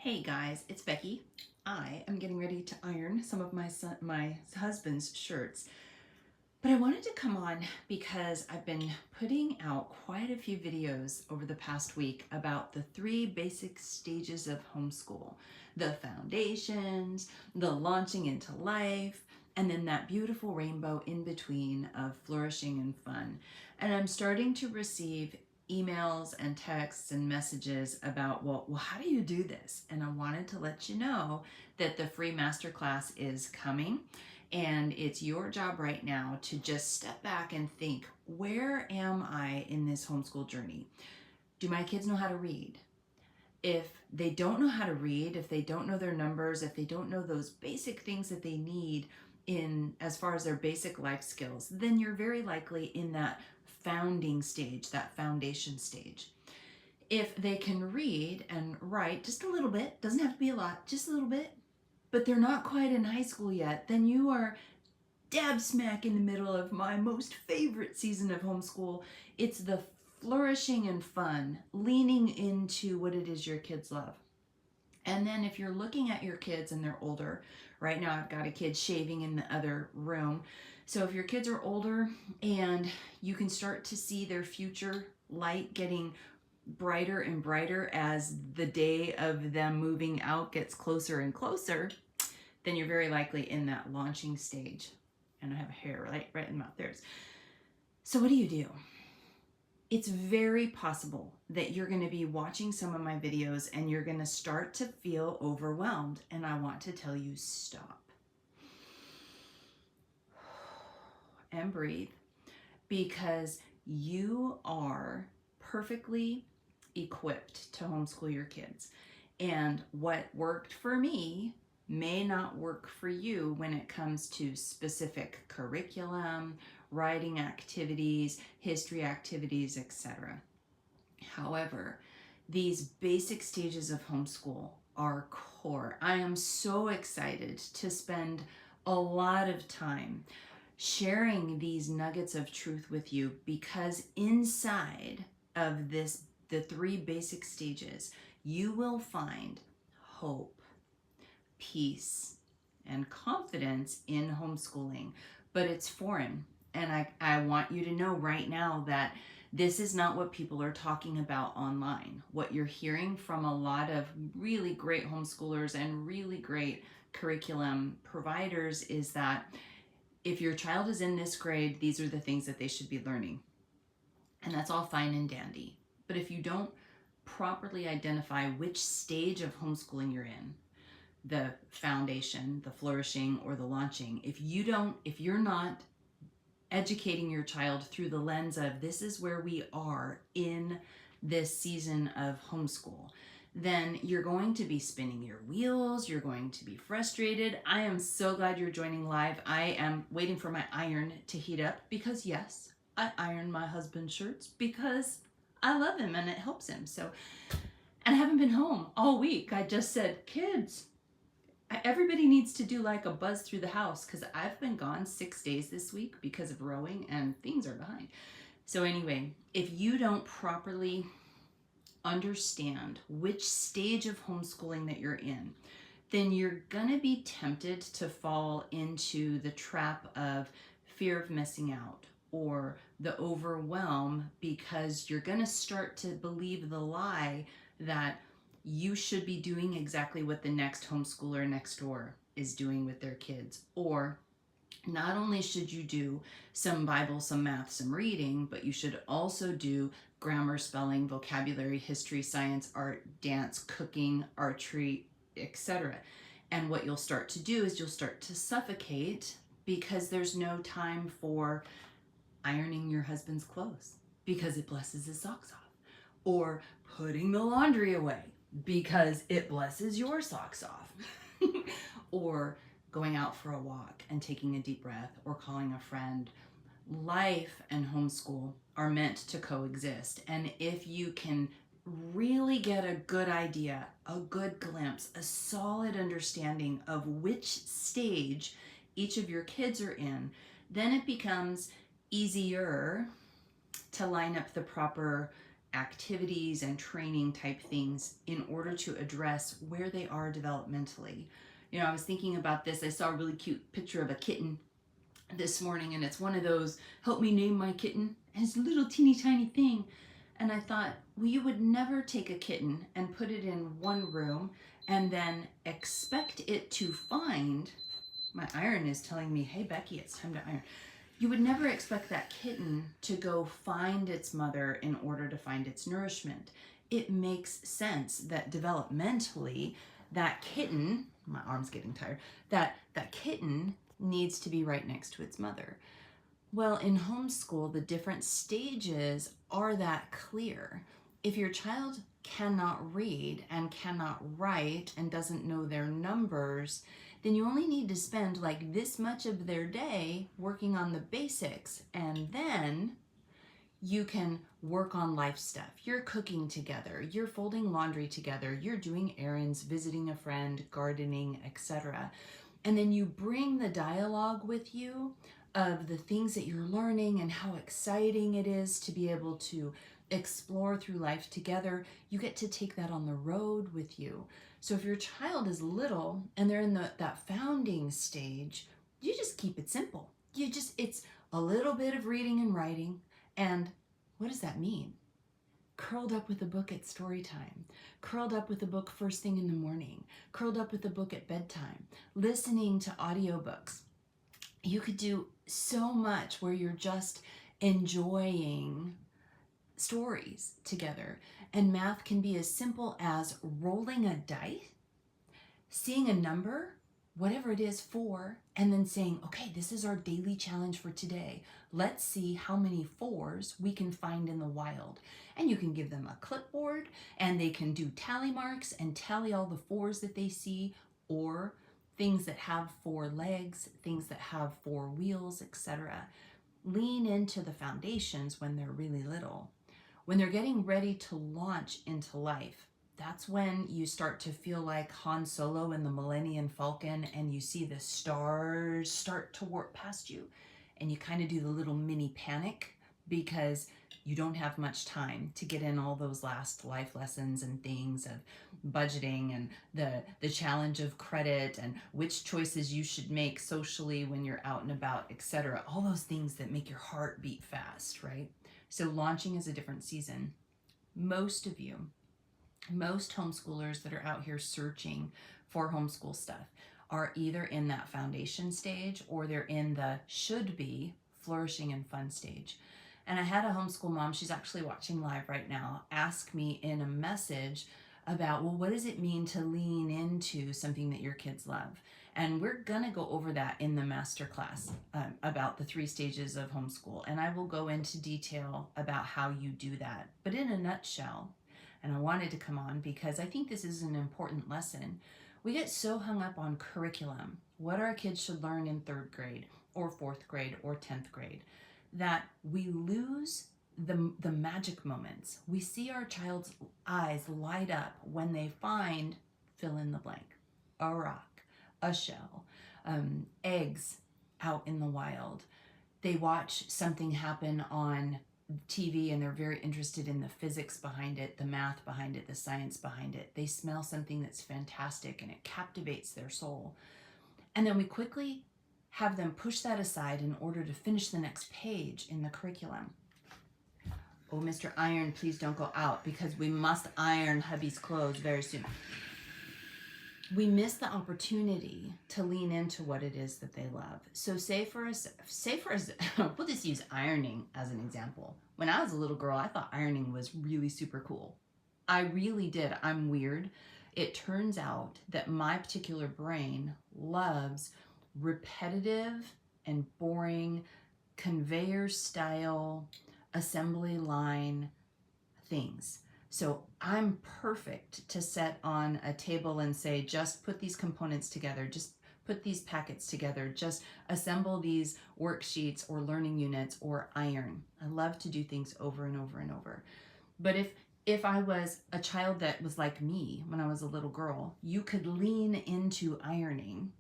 Hey guys, it's Becky. I am getting ready to iron some of my husband's shirts. But I wanted to come on because I've been putting out quite a few videos over the past week about the 3 basic stages of homeschool. The foundations, the launching into life, and then that beautiful rainbow in between of flourishing and fun. And I'm starting to receive emails and texts and messages about, well, how do you do this? And I wanted to let you know that the free masterclass is coming. And it's your job right now to just step back and think, where am I in this homeschool journey? Do my kids know how to read? If they don't know how to read, if they don't know their numbers, if they don't know those basic things that they need in as far as their basic life skills, then you're very likely in that founding stage, that foundation stage. If they can read and write just a little bit, doesn't have to be a lot, just a little bit, but they're not quite in high school yet, then you are dab smack in the middle of my most favorite season of homeschool. It's the flourishing and fun, leaning into what it is your kids love. And then if you're looking at your kids and they're older, right now I've got a kid shaving in the other room. So if your kids are older and you can start to see their future light getting brighter and brighter as the day of them moving out gets closer and closer, then you're very likely in that launching stage. And I have a hair right in the mouth. There's. So what do? It's very possible that you're going to be watching some of my videos and you're going to start to feel overwhelmed. And I want to tell you, stop. And breathe. Because you are perfectly equipped to homeschool your kids. And what worked for me may not work for you when it comes to specific curriculum, writing activities, history activities, etc. However, these basic stages of homeschool are core. I am so excited to spend a lot of time sharing these nuggets of truth with you, because inside of this, the 3 basic stages, you will find hope, peace, and confidence in homeschooling. But it's foreign. And I want you to know right now that this is not what people are talking about online. What you're hearing from a lot of really great homeschoolers and really great curriculum providers is that if your child is in this grade, these are the things that they should be learning. And that's all fine and dandy. But if you don't properly identify which stage of homeschooling you're in, the foundation, the flourishing, or the launching, if you're not educating your child through the lens of this is where we are in this season of homeschool, then you're going to be spinning your wheels, you're going to be frustrated. I am so glad you're joining live. I am waiting for my iron to heat up because yes, I iron my husband's shirts because I love him and it helps him. So, and I haven't been home all week. I just said, kids, everybody needs to do like a buzz through the house because I've been gone 6 days this week because of rowing and things are behind. So anyway, if you don't properly understand which stage of homeschooling that you're in, then you're going to be tempted to fall into the trap of fear of missing out or the overwhelm, because you're going to start to believe the lie that you should be doing exactly what the next homeschooler next door is doing with their kids. Or not only should you do some Bible, some math, some reading, but you should also do grammar, spelling, vocabulary, history, science, art, dance, cooking, archery, etc. And what you'll start to do is you'll start to suffocate because there's no time for ironing your husband's clothes because it blesses his socks off, or putting the laundry away because it blesses your socks off, or going out for a walk and taking a deep breath, or calling a friend. Life and homeschool are meant to coexist. And if you can really get a good idea, a good glimpse, a solid understanding of which stage each of your kids are in, then it becomes easier to line up the proper activities and training type things in order to address where they are developmentally. You know, I was thinking about this. I saw a really cute picture of a kitten this morning, and it's one of those help me name my kitten, and it's a little teeny tiny thing. And I thought, well, you would never take a kitten and put it in one room and then expect it to find, my iron is telling me, hey Becky, it's time to iron. You would never expect that kitten to go find its mother in order to find its nourishment. It makes sense that developmentally, that kitten, my arm's getting tired, that kitten needs to be right next to its mother. Well, in homeschool, the different stages are that clear. If your child cannot read and cannot write and doesn't know their numbers, then you only need to spend like this much of their day working on the basics, and then you can work on life stuff. You're cooking together, you're folding laundry together, you're doing errands, visiting a friend, gardening, etc. And then you bring the dialogue with you of the things that you're learning and how exciting it is to be able to explore through life together. You get to take that on the road with you. So if your child is little and they're in that founding stage, you just keep it simple. It's a little bit of reading and writing. And what does that mean? Curled up with a book at story time, curled up with a book first thing in the morning, curled up with a book at bedtime, listening to audiobooks. You could do so much where you're just enjoying stories together. And math can be as simple as rolling a dice, seeing a number, whatever it is, 4, and then saying, okay, this is our daily challenge for today. Let's see how many 4s we can find in the wild. And you can give them a clipboard and they can do tally marks and tally all the 4s that they see, or things that have 4 legs, things that have 4 wheels, etc. Lean into the foundations when they're really little. When they're getting ready to launch into life, that's when you start to feel like Han Solo in the Millennium Falcon and you see the stars start to warp past you, and you kind of do the little mini panic because you don't have much time to get in all those last life lessons and things of budgeting and the challenge of credit and which choices you should make socially when you're out and about, etc. All those things that make your heart beat fast, right? So launching is a different season. Most homeschoolers that are out here searching for homeschool stuff are either in that foundation stage or they're in the should be flourishing and fun stage. And I had a homeschool mom, she's actually watching live right now, ask me in a message about, well, what does it mean to lean into something that your kids love? And we're going to go over that in the masterclass about the 3 stages of homeschool. And I will go into detail about how you do that. But in a nutshell, and I wanted to come on because I think this is an important lesson. We get so hung up on curriculum, what our kids should learn in 3rd grade or 4th grade or 10th grade, that we lose the magic moments. We see our child's eyes light up when they find fill in the blank, a rock, a shell, eggs out in the wild. They watch something happen on TV and they're very interested in the physics behind it, the math behind it, the science behind it. They smell something that's fantastic and it captivates their soul. And then we quickly have them push that aside in order to finish the next page in the curriculum. Oh, Mr. Iron, please don't go out because we must iron hubby's clothes very soon. We miss the opportunity to lean into what it is that they love. So we'll just use ironing as an example. When I was a little girl, I thought ironing was really super cool. I really did. I'm weird. It turns out that my particular brain loves repetitive and boring conveyor style assembly line things. So I'm perfect to set on a table and say, just put these components together, just put these packets together, just assemble these worksheets or learning units or iron. I love to do things over and over and over. But if I was a child that was like me when I was a little girl, you could lean into ironing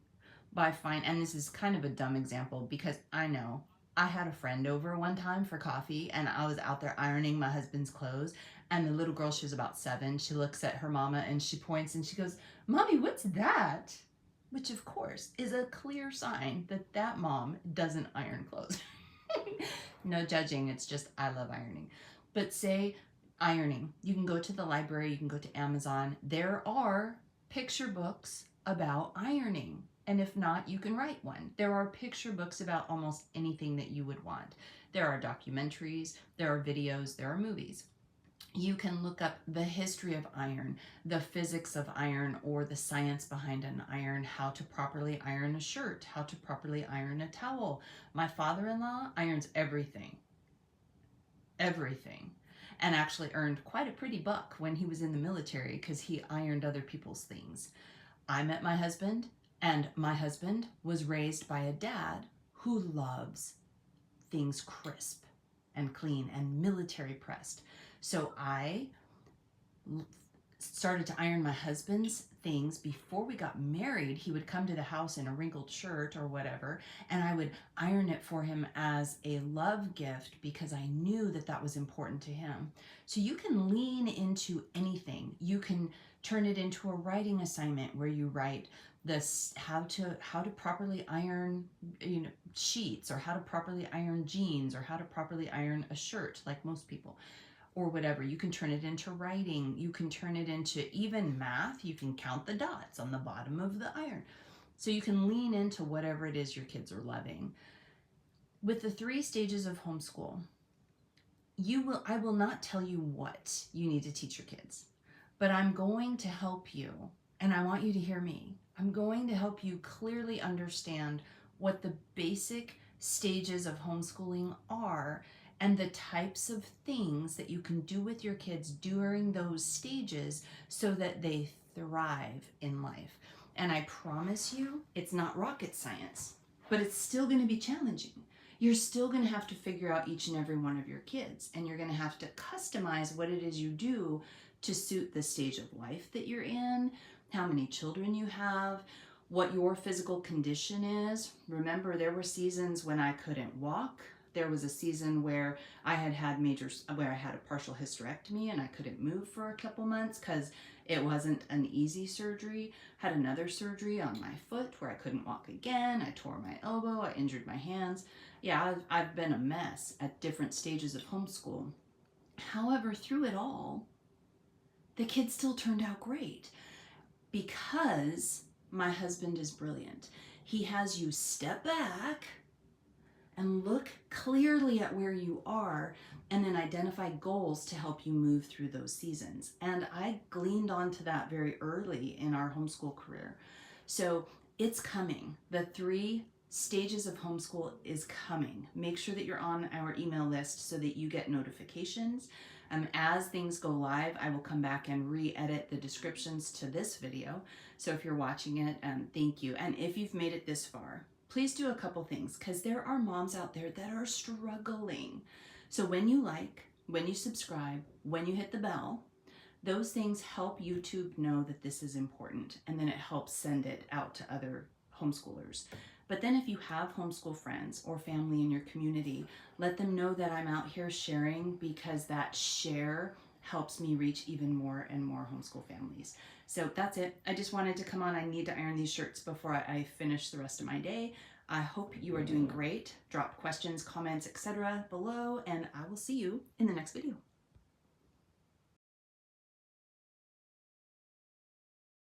by and this is kind of a dumb example because I know I had a friend over one time for coffee and I was out there ironing my husband's clothes And the little girl, she was about 7, she looks at her mama and she points and she goes, "Mommy, what's that?" Which of course is a clear sign that that mom doesn't iron clothes. No judging, it's just I love ironing. But say ironing, you can go to the library, you can go to Amazon. There are picture books about ironing. And if not, you can write one. There are picture books about almost anything that you would want. There are documentaries, there are videos, there are movies. You can look up the history of iron, the physics of iron, or the science behind an iron, how to properly iron a shirt, how to properly iron a towel. My father-in-law irons everything, and actually earned quite a pretty buck when he was in the military because he ironed other people's things. I met my husband, and my husband was raised by a dad who loves things crisp and clean and military pressed. So I started to iron my husband's things before we got married. He would come to the house in a wrinkled shirt or whatever, and I would iron it for him as a love gift because I knew that that was important to him. So you can lean into anything. You can turn it into a writing assignment where you write this how to properly iron, sheets, or how to properly iron jeans, or how to properly iron a shirt, like most people, or whatever. You can turn it into writing. You can turn it into even math. You can count the dots on the bottom of the iron. So you can lean into whatever it is your kids are loving. With the 3 stages of homeschool, I will not tell you what you need to teach your kids, but I'm going to help you, and I want you to hear me. I'm going to help you clearly understand what the basic stages of homeschooling are and the types of things that you can do with your kids during those stages so that they thrive in life. And I promise you, it's not rocket science, but it's still going to be challenging. You're still going to have to figure out each and every one of your kids, and you're going to have to customize what it is you do to suit the stage of life that you're in, how many children you have, what your physical condition is. Remember, there were seasons when I couldn't walk. There was a season where I had a partial hysterectomy and I couldn't move for a couple months because it wasn't an easy surgery. Had another surgery on my foot where I couldn't walk again. I tore my elbow. I injured my hands. Yeah, I've been a mess at different stages of homeschool. However, through it all, the kids still turned out great because my husband is brilliant. He has you step back and look clearly at where you are and then identify goals to help you move through those seasons. And I gleaned onto that very early in our homeschool career. So it's coming. The 3 stages of homeschool is coming. Make sure that you're on our email list so that you get notifications. As things go live, I will come back and re-edit the descriptions to this video. So if you're watching it, thank you. And if you've made it this far, please do a couple things, because there are moms out there that are struggling. So when you like, when you subscribe, when you hit the bell, those things help YouTube know that this is important, and then it helps send it out to other homeschoolers. But then if you have homeschool friends or family in your community, let them know that I'm out here sharing, because that share helps me reach even more and more homeschool families. So that's it. I just wanted to come on. I need to iron these shirts before I finish the rest of my day. I hope you are doing great. Drop questions, comments, etc. below, and I will see you in the next video.